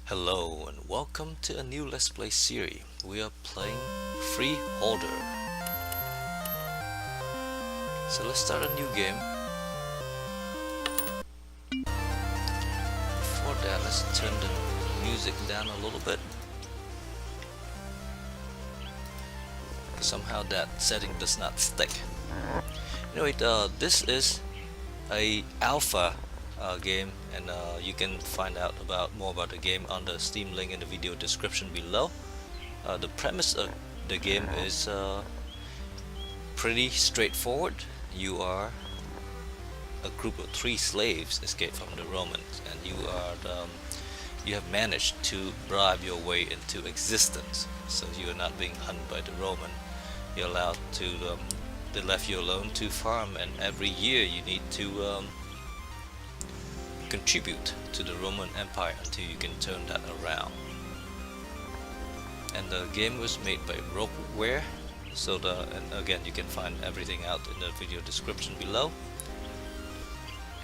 Hello and welcome to a new Let's Play series. We are playing FreeHolder. So let's start a new game. Before that, let's turn the music down a little bit. Somehow that setting does not stick. Anyway, this is a alpha game, and you can find out more about the game on the Steam link in the video description below. The premise of the game is pretty straightforward. You are a group of 3 slaves escaped from the Romans, and you have managed to bribe your way into existence. So you are not being hunted by the Roman. You're allowed to they left you alone to farm, and every year you need to contribute to the Roman Empire until you can turn that around. And the game was made by roguelike, and again you can find everything out in the video description below.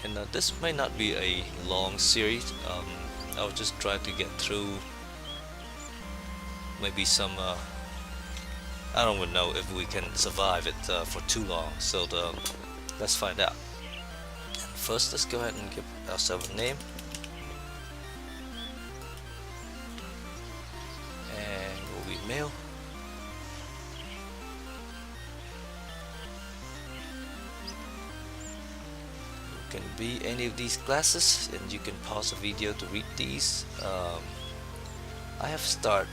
And this may not be a long series. I'll just try to get through maybe some I don't even know if we can survive it for too long, so let's find out. And first, let's go ahead and give ourselves a name, and will be male. You can be any of these classes, and you can pause the video to read these. I have started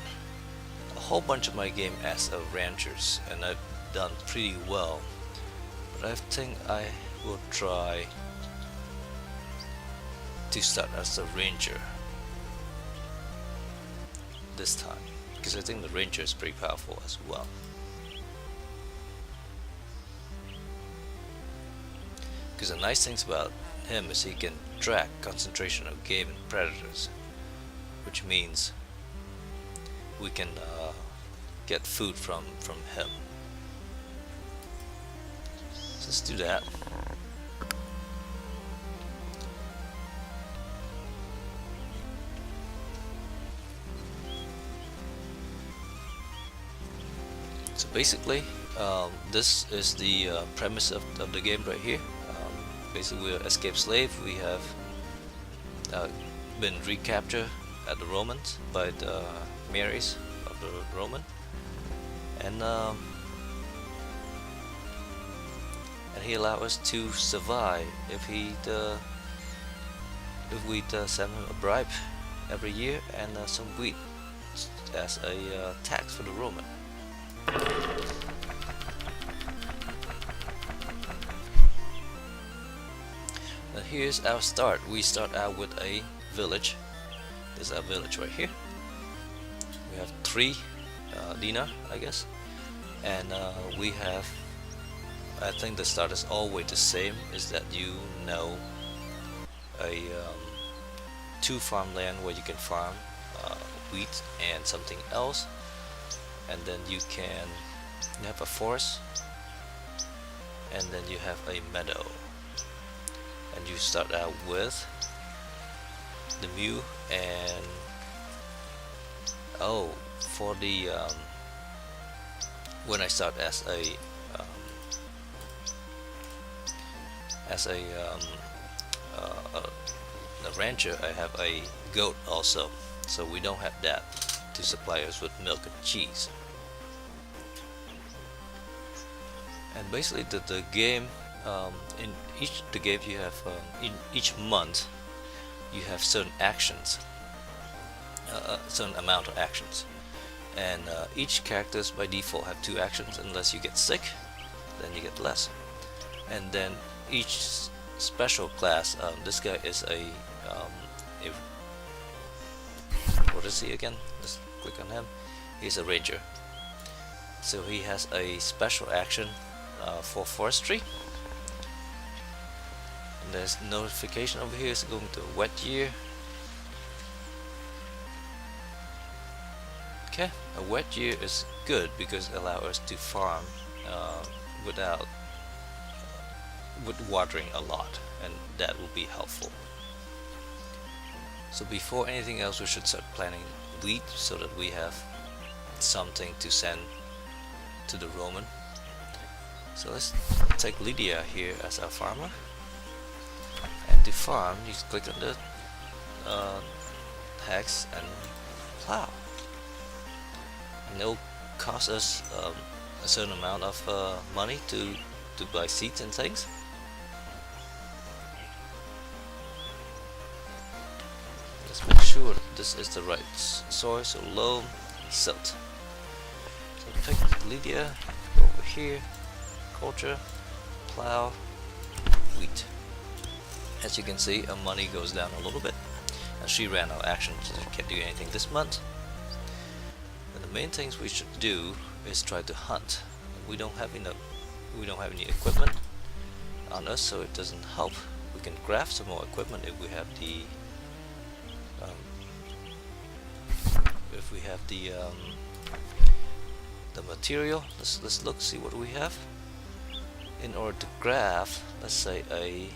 a whole bunch of my game as a ranchers, and I've done pretty well, but I think I will try to start as a ranger this time, because I think the ranger is pretty powerful as well. Because the nice things about him is he can track concentration of game and predators, which means we can get food from him. So let's do that. So basically, this is the premise of the game right here. Basically, we're escaped slave. We have been recaptured at the Romans by the Marys of the Roman, and he allowed us to survive if we send him a bribe every year and some wheat as a tax for the Roman. And here's our start. We start out with a village. This is our village right here. We have 3 dinar, I guess, and we have, I think the start is always the same, is that you know a 2 farmland where you can farm wheat and something else, and then you have a forest, and then you have a meadow, and you start out with the mule. And for the when I start as a rancher, I have a goat also, so we don't have that to supply us with milk and cheese. And basically the game, in the game you have in each month you have certain actions, a certain amount of actions, and each characters by default have 2 actions. Unless you get sick, then you get less. And then each special class, this guy is a what is he again? Let's click on him. He's a ranger, so he has a special action for forestry. And there's notification over here is going to a wet year. Okay, a wet year is good because it allows us to farm with watering a lot, and that will be helpful. So before anything else, we should start planting wheat so that we have something to send to the Roman. So let's take Lydia here as our farmer, and to farm you click on the hex and plow, and it'll cost us a certain amount of money to buy seeds and things. Let's make sure that this is the right soil, so loam, silt. So pick Lydia, go over here, culture, plow, wheat. As you can see, our money goes down a little bit, and she ran out of action, so she can't do anything this month. And the main things we should do is try to hunt. We don't have any equipment on us, so it doesn't help. We can craft some more equipment if we have the material. Let's look, see what we have. In order to craft, let's say, a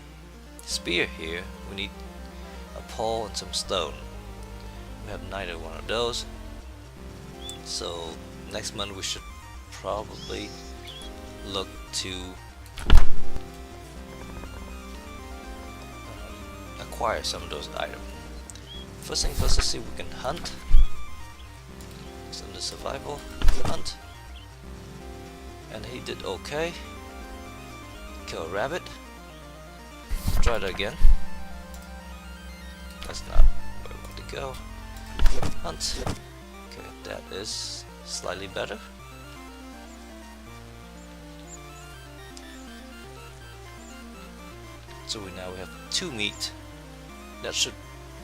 spear here, we need a pole and some stone. We have neither one of those, so next month we should probably look to acquire some of those items. First thing first, let's see if we can hunt. It's under survival, hunt, and he did okay. Kill a rabbit. Try that again. That's not where we want to go. Hunt. Okay, that is slightly better. So now we have 2 meat. That should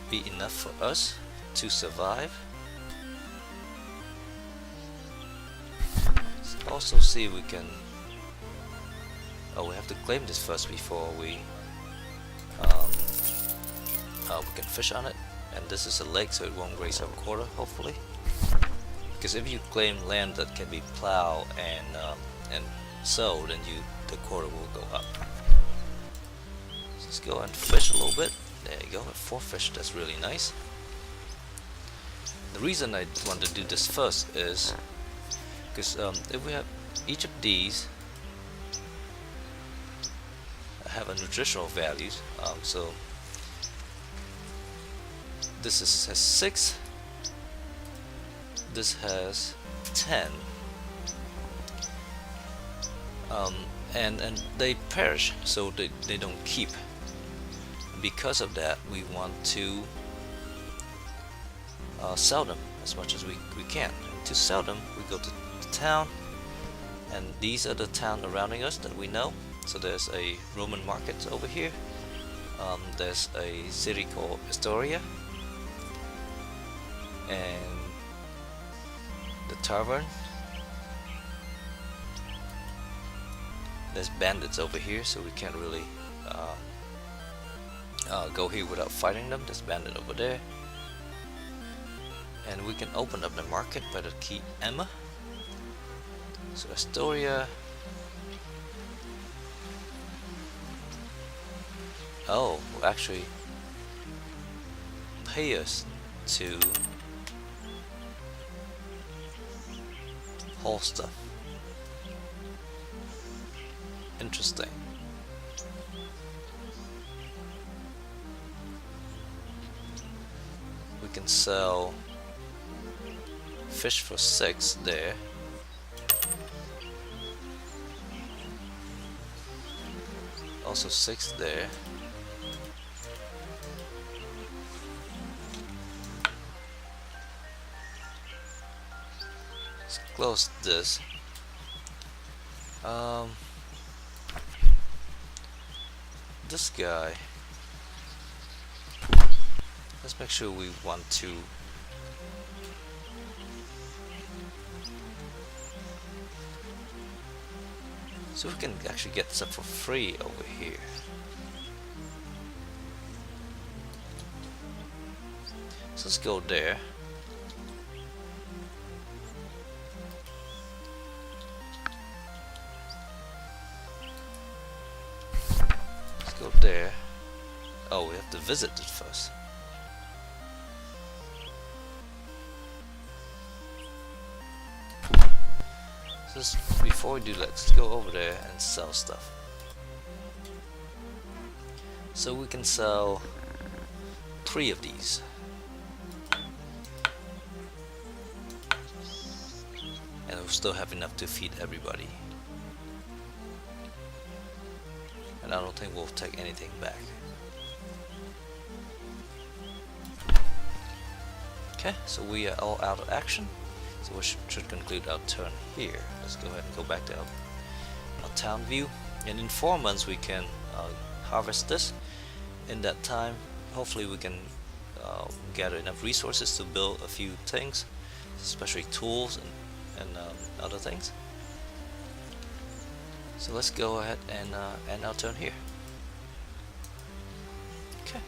be enough for us to survive. Let's also see if we can. Oh, we have to claim this first before we can fish on it. And this is a lake, so it won't raise our quota, hopefully. Because if you claim land that can be plowed and sowed, then the quota will go up. So let's go and fish a little bit. There you go, 4 fish. That's really nice. The reason I want to do this first is because if we have each of these have a nutritional values, so this has 6, this has 10, and they perish, so they don't keep. Because of that, we want to sell them as much as we can. And to sell them, we go to the town, and these are the towns surrounding us that we know. So there's a Roman market over here. There's a city called Astoria, and the tavern. There's bandits over here, so we can't really go here without fighting them. There's bandit over there, and we can open up the market by the key Emma. So Astoria. Oh, will actually pay us to haul stuff. Interesting. We can sell fish for 6 there. Also 6 there. Let's close this. This guy, let's make sure we want to so we can actually get stuff for free over here. So let's go there. Let's go there. Oh, we have to visit it first. before we do, let's go over there and sell stuff. So we can sell 3 of these. And we'll still have enough to feed everybody. And I don't think we'll take anything back. Okay, so we are all out of action. So we should conclude our turn here. Let's go ahead and go back to our town view. And in 4 months we can harvest this. In that time, hopefully we can gather enough resources to build a few things, especially tools and other things. So let's go ahead and end our turn here. Okay.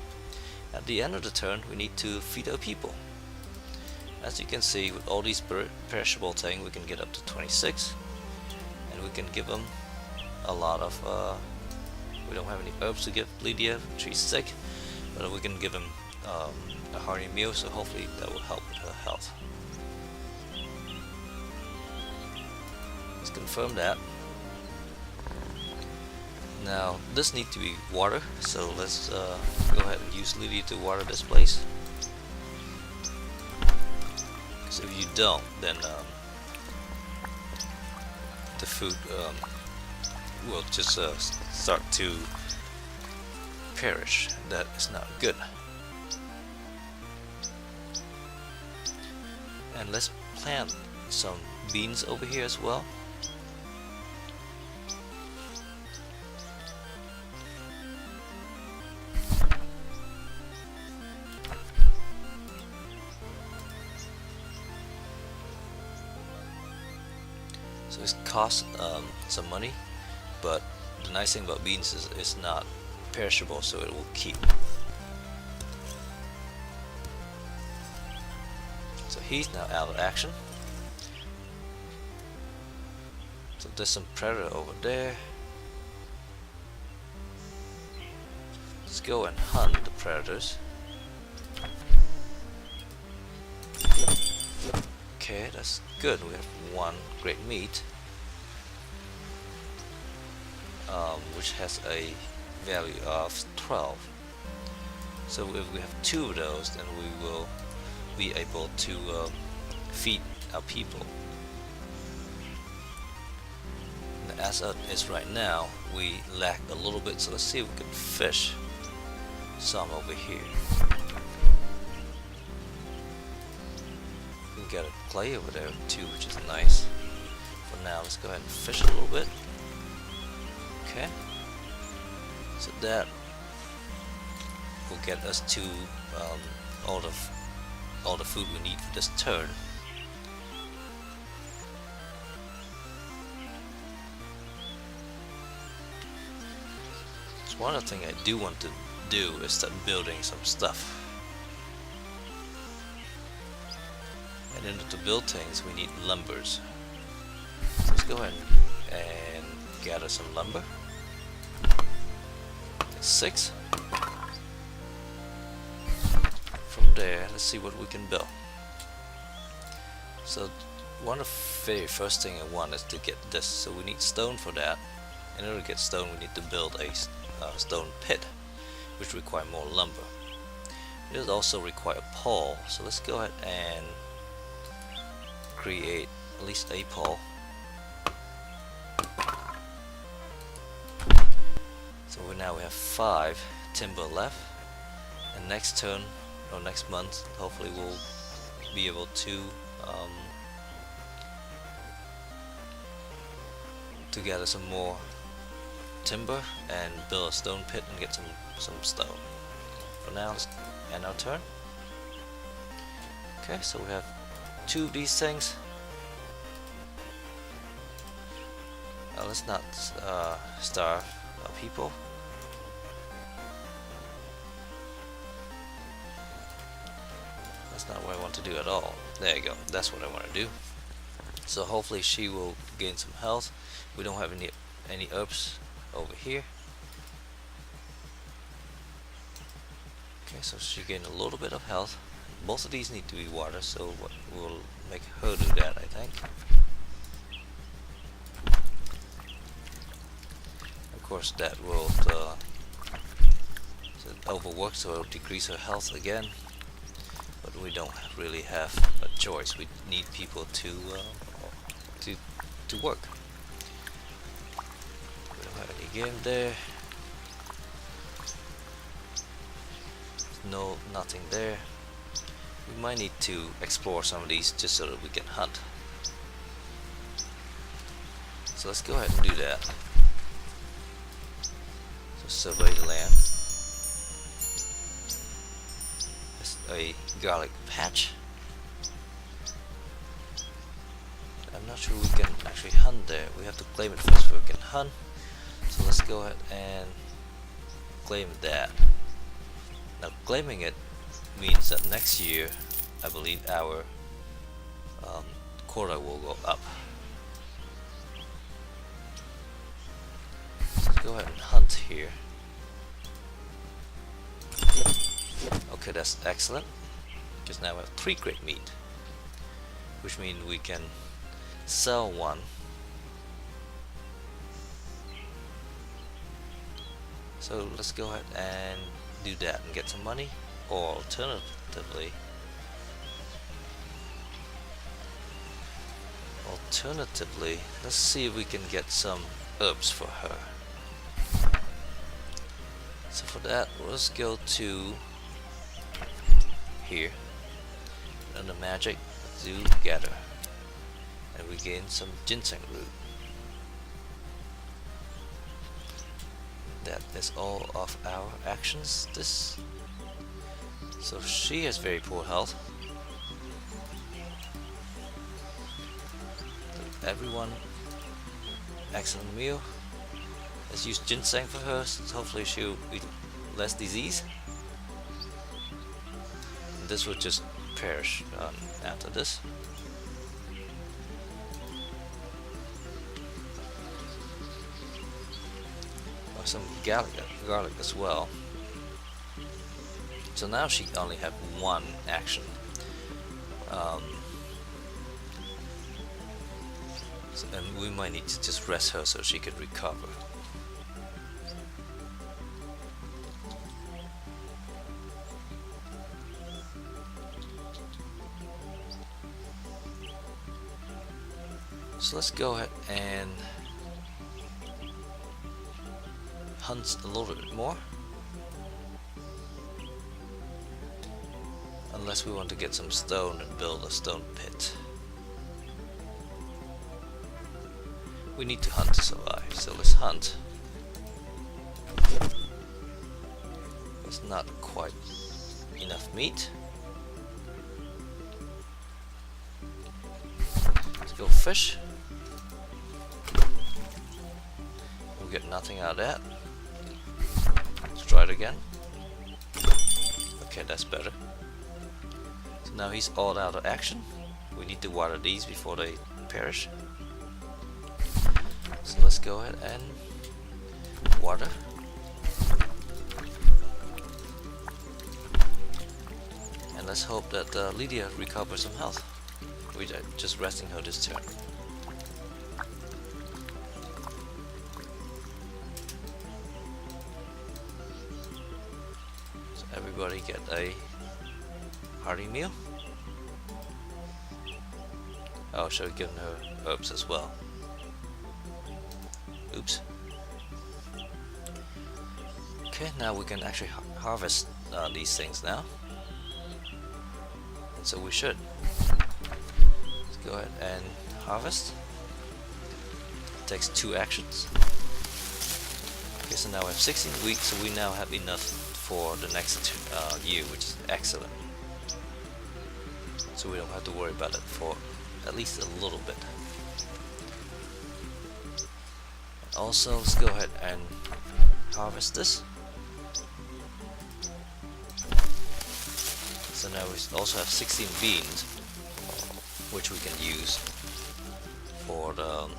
At the end of the turn, we need to feed our people. As you can see, with all these perishable things, we can get up to 26, and we can give them a lot of. We don't have any herbs to give Lydia. She's sick, but we can give him a hearty meal. So hopefully that will help with her health. Let's confirm that. Now this needs to be water, so let's go ahead and use Lydia to water this place. Because if you don't, then the food will just start to perish. That is not good. And let's plant some beans over here as well. So it costs some money, but the nice thing about beans is it's not perishable, so it will keep. So he's now out of action. So there's some predator over there. Let's go and hunt the predators. Okay, that's good. We have 1 great meat, which has a value of 12. So if we have 2 of those, then we will be able to feed our people. And as it is right now, we lack a little bit, so let's see if we can fish some over here. We got a clay over there too, which is nice. For now, let's go ahead and fish a little bit. Okay, so that will get us to all the food we need for this turn. So one other thing I do want to do is start building some stuff. And in order to build things, we need lumbers. So let's go ahead and gather some lumber. 6. From there, let's see what we can build. So one of the very first thing I want is to get this. So we need stone for that. In order to get stone, we need to build a stone pit, which require more lumber. It does also require a pole. So let's go ahead and create at least a pole. So now we have 5 timber left, and next turn or next month, hopefully we'll be able to gather some more timber and build a stone pit and get some stone. For now, let's end our turn. Okay, so we have 2 of these things. Let's not starve our people. That's not what I want to do at all. There you go. That's what I want to do. So hopefully she will gain some health. We don't have any herbs over here. Okay, so she gained a little bit of health. Both of these need to be water, so we'll make her do that, I think. course that will overwork, so it'll decrease her health again. But we don't really have a choice. We need people to work. We don't have any game there. No, nothing there. We might need to explore some of these just so that we can hunt. So let's go ahead and do that. So survey the land. There's a garlic patch. I'm not sure we can actually hunt there. We have to claim it first before we can hunt. So let's go ahead and claim that. Now claiming it means that next year I believe our quota will go up. Let's go ahead and hunt here. Okay, that's excellent, because now we have 3 great meat, which means we can sell one. So let's go ahead and do that and get some money. Or alternatively, let's see if we can get some herbs for her. So for that, let's go to here under magic, do gather, and we gain some ginseng root. That is all of our actions. So she has very poor health. So everyone, excellent meal. Let's use ginseng for her, so hopefully she'll be less disease. And this will just perish after this. Some garlic as well. So now she only have 1 action. And we might need to just rest her so she can recover. So let's go ahead and hunt a little bit more, unless we want to get some stone and build a stone pit. We need to hunt to survive, so let's hunt. It's not quite enough meat. Let's go fish. We get nothing out of that. Try it again. Okay, that's better. So now he's all out of action. We need to water these before they perish. So let's go ahead and water. And let's hope that Lydia recovers some health. We're just resting her this turn. Everybody get a hearty meal. Oh, should have given her herbs as well. Oops. Okay, now we can actually harvest these things now. And so we should. Let's go ahead and harvest. It takes 2 actions. Okay, so now we have 16 weeks, so we now have enough for the next year, which is excellent. So we don't have to worry about it for at least a little bit. Also, let's go ahead and harvest this. So now we also have 16 beans, which we can use for the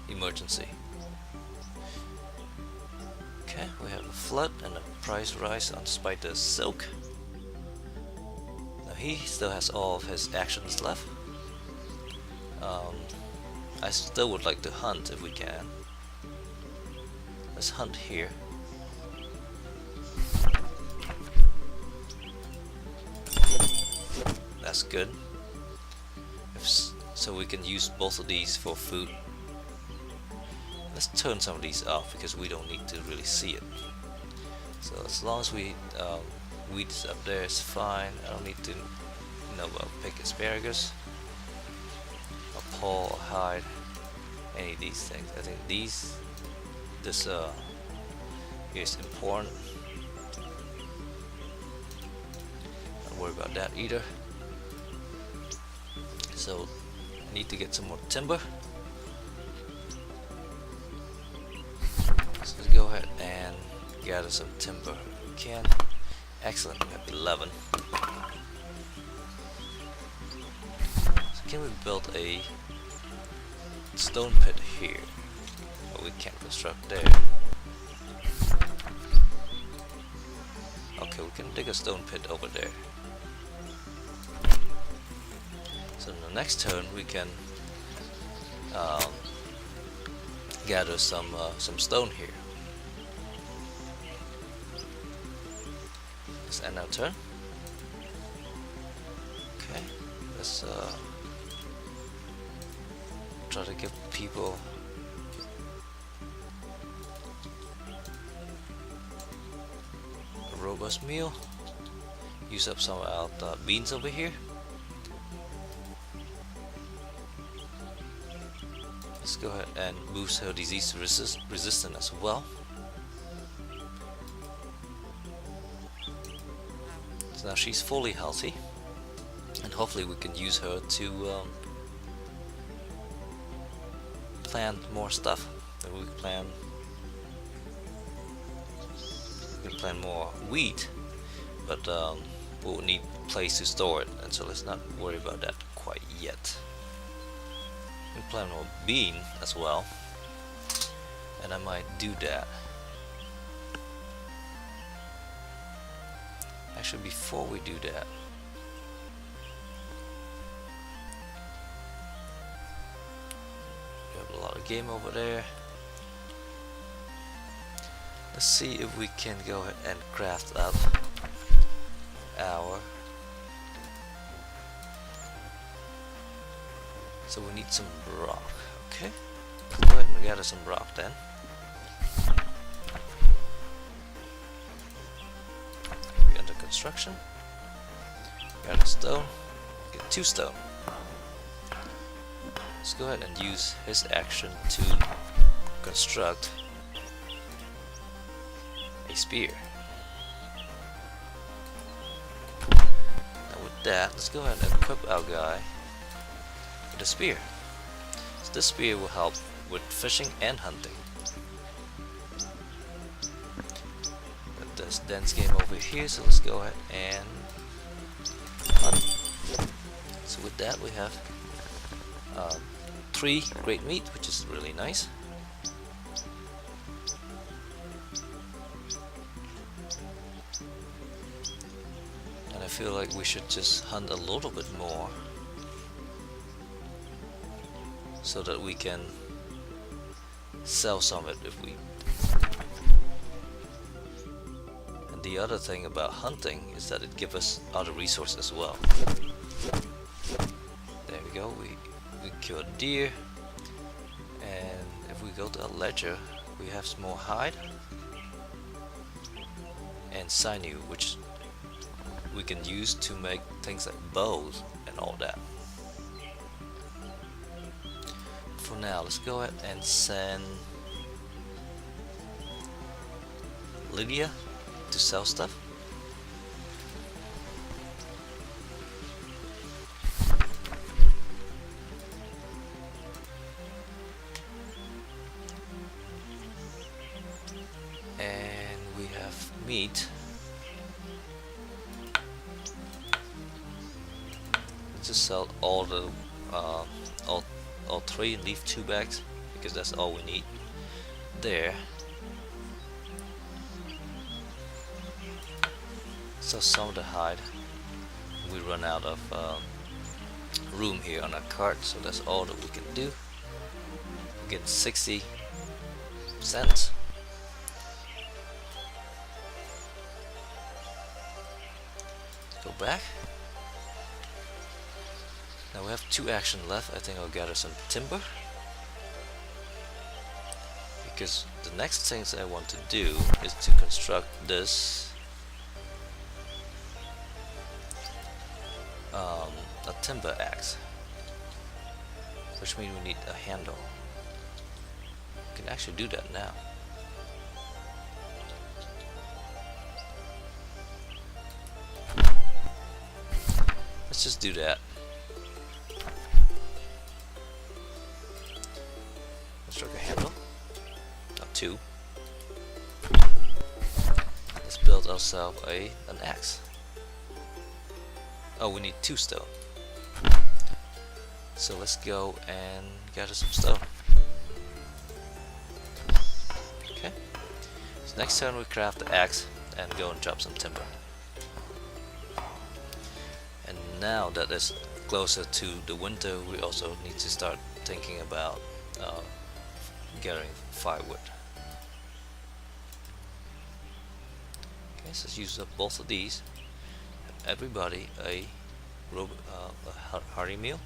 emergency. Okay, we have a flood and a price rise despite the silk. Now he still has all of his actions left. I still would like to hunt if we can. let's hunt here. That's good. So we can use both of these for food. Let's turn some of these off because we don't need to really see it. So as long as we wheat is up there, it's fine. I don't need to know about pick asparagus or paw or hide any of these things. I think this is important. Don't worry about that either. So I need to get some more timber. So let's go ahead and gather some timber if we can. Excellent, we have 11. So can we build a stone pit here? Oh, we can't construct there. Okay, we can dig a stone pit over there. So in the next turn we can gather some stone here. Let's end our turn. Okay, let's try to give people a robust meal. Use up some of our beans over here. Let's go ahead and boost her disease resistance as well. So now she's fully healthy, and hopefully we can use her to plant more stuff. Maybe we can plant more wheat, but we'll need a place to store it, and so let's not worry about that quite yet. We can plant more bean as well, and I might do that. Actually, before we do that, we have a lot of game over there. Let's see if we can go ahead and craft up our. So we need some rock. Okay, let's go ahead and gather some rock then. We enter construction. Gather stone. Get 2 stone. Let's go ahead and use his action to construct a spear. Now with that, let's go ahead and equip our guy with a spear. So this spear will help with fishing and hunting. Got this dense game over here, so let's go ahead and hunt. So with that, we have 3 great meat, which is really nice. And I feel like we should just hunt a little bit more so that we can sell some of it if we. And the other thing about hunting is that it gives us other resources as well. There we go, we killed a deer, and if we go to a ledger, we have some more hide and sinew, which we can use to make things like bows and all that. For now, let's go ahead and send Lydia to sell stuff. And we have meat. Let's just sell all the all 3 and leave 2 bags because that's all we need there. So some of the hide, we run out of room here on our cart, so that's all that we can do. We get 60 cents. back. Now we have 2 action left. I think I'll gather some timber, because the next things I want to do is to construct this a timber axe, which means we need a handle. We can actually do that now. Let's just do that. Construct a handle. Not 2. Let's build ourselves an axe. Oh, we need 2 stone. So let's go and gather some stone. Okay. So next turn we craft the axe and go and chop some timber. And now that it's closer to the winter, we also need to start thinking about gathering firewood. Okay, so let's use up both of these. Everybody a hearty meal.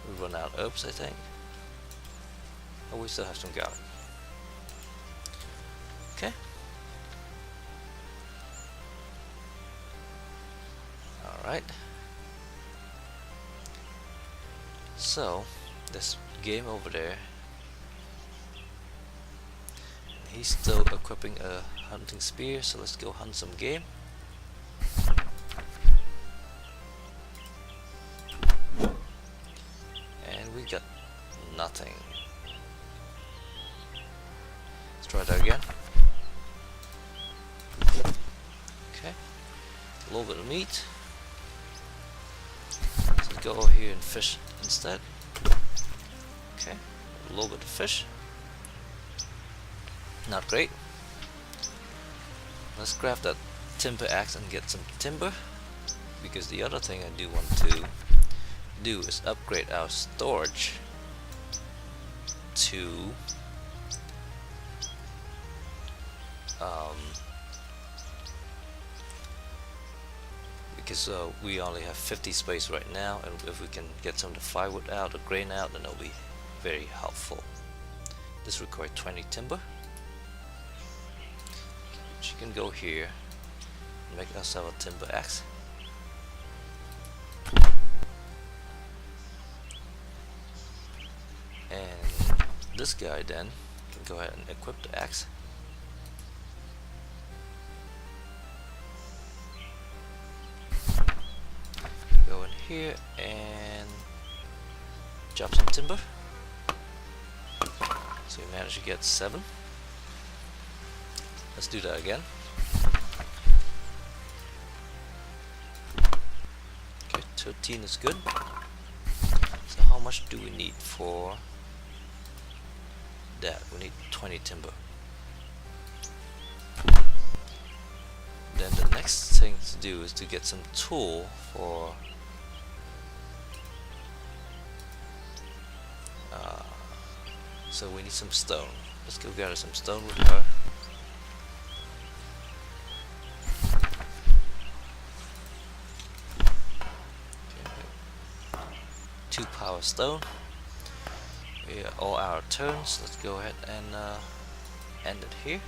We run out of herbs, I think. Oh, we still have some garlic. Okay. Alright. So, this game over there, he's still equipping a hunting spear, so let's go hunt some game. And we got nothing. Let's try that again. Okay, a little bit of meat. Let's go over here and fish instead. Okay, a little bit of fish. Not great. Let's craft that timber axe and get some timber, because the other thing I do want to do is upgrade our storage to because we only have 50 space right now, and if we can get some of the firewood out or grain out, then it'll be very helpful. This requires 20 timber. You can go here and make ourselves a timber axe. And this guy then can go ahead and equip the axe. Go in here and chop some timber. So we managed to get 7. Let's do that again. Okay, 13 is good. So how much do we need for that? We need 20 timber. Then the next thing to do is to get some tool for so we need some stone. Let's go gather some stone with her. Okay. 2 power stone. We are all our turns. Let's go ahead and end it here.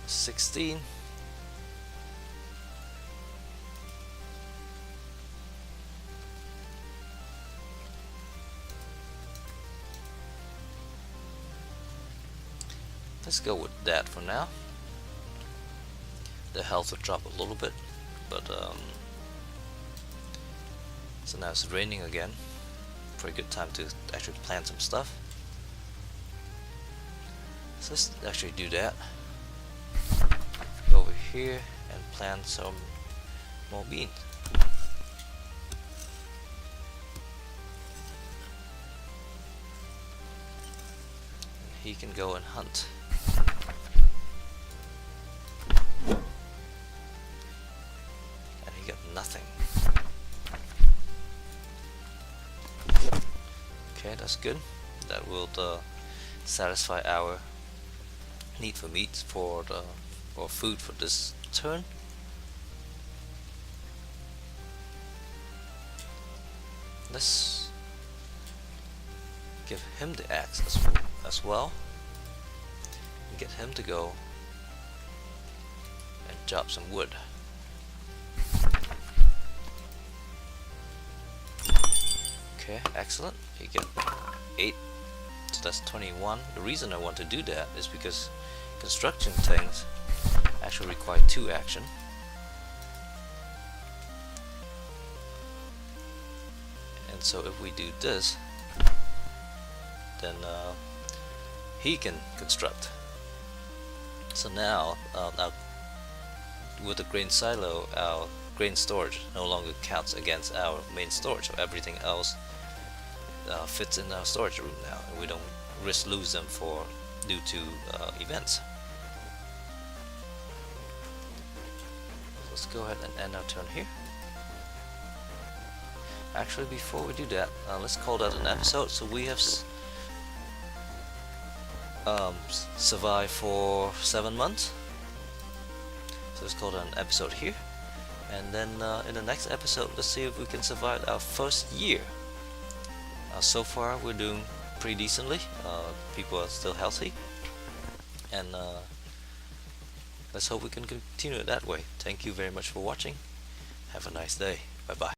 16. Let's go with that for now. The health will drop a little bit, but so now it's raining again. Pretty good time to actually plant some stuff. So let's actually do that. Go over here and plant some more beans. And he can go and hunt. And he got nothing. Okay, that's good. That will satisfy our need for meat for food for this turn. Let's give him the axe as well, and get him to go and chop some wood. Okay, excellent. You get 8, so that's 21. The reason I want to do that is because construction things actually require 2 action. And so if we do this, then he can construct. So now, with the grain silo, our grain storage no longer counts against our main storage, so everything else fits in our storage room now, and we don't risk lose them due to events. Let's go ahead and end our turn here. Actually, before we do that, let's call that an episode. So we have survived for 7 months. So let's call that an episode here. And then in the next episode, let's see if we can survive our first year. So far, we're doing pretty decently. People are still healthy. And let's hope we can continue it that way. Thank you very much for watching. Have a nice day. Bye bye.